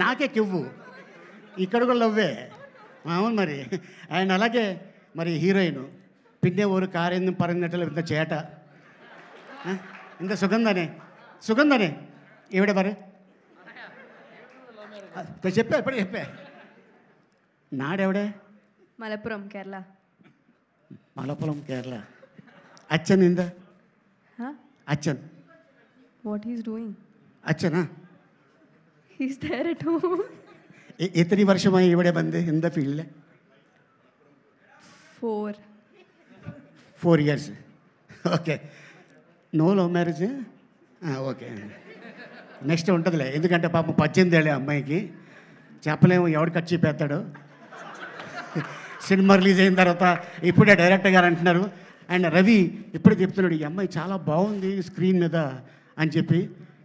నాకే కివ్వు, ఇక్కడ కూడా లవ్వే. అవును మరి. అండ్ అలాగే మరి హీరోయిన్ పిండే ఊరు కారెందు పరంగట్టలు ఇంత చేట, ఇంత సుగంధనే ఈవిడ మరి చెప్పా ఎప్పుడు చెప్పా. నాడెవడే? మలపురం కేరళ. అచ్చన్ ఇందా అచ్చన్. What he's doing? അച്ഛനാ? He's there at home. എത്ര വർഷമായി ഇവിടെ വന്ന് എന്താ ഫീൽഡിൽ? 4 years. Okay. No love marriage? Okay. Next ఉంటుందిలే, ఎందుకంటే పాపం 18 ఏళ్ళే అమ్మాయికి, చెప్పలేము ఎవడు కట్ చెప్పేస్తాడు. సినిమా రిలీజ్ అయిన తర్వాత ఇప్పుడే డైరెక్టర్ గారు అంటున్నారు. అండ్ రవి ఇప్పుడే చెప్తున్నాడు, ఈ అమ్మాయి చాలా బాగుంది స్క్రీన్ మీద అని చెప్పి.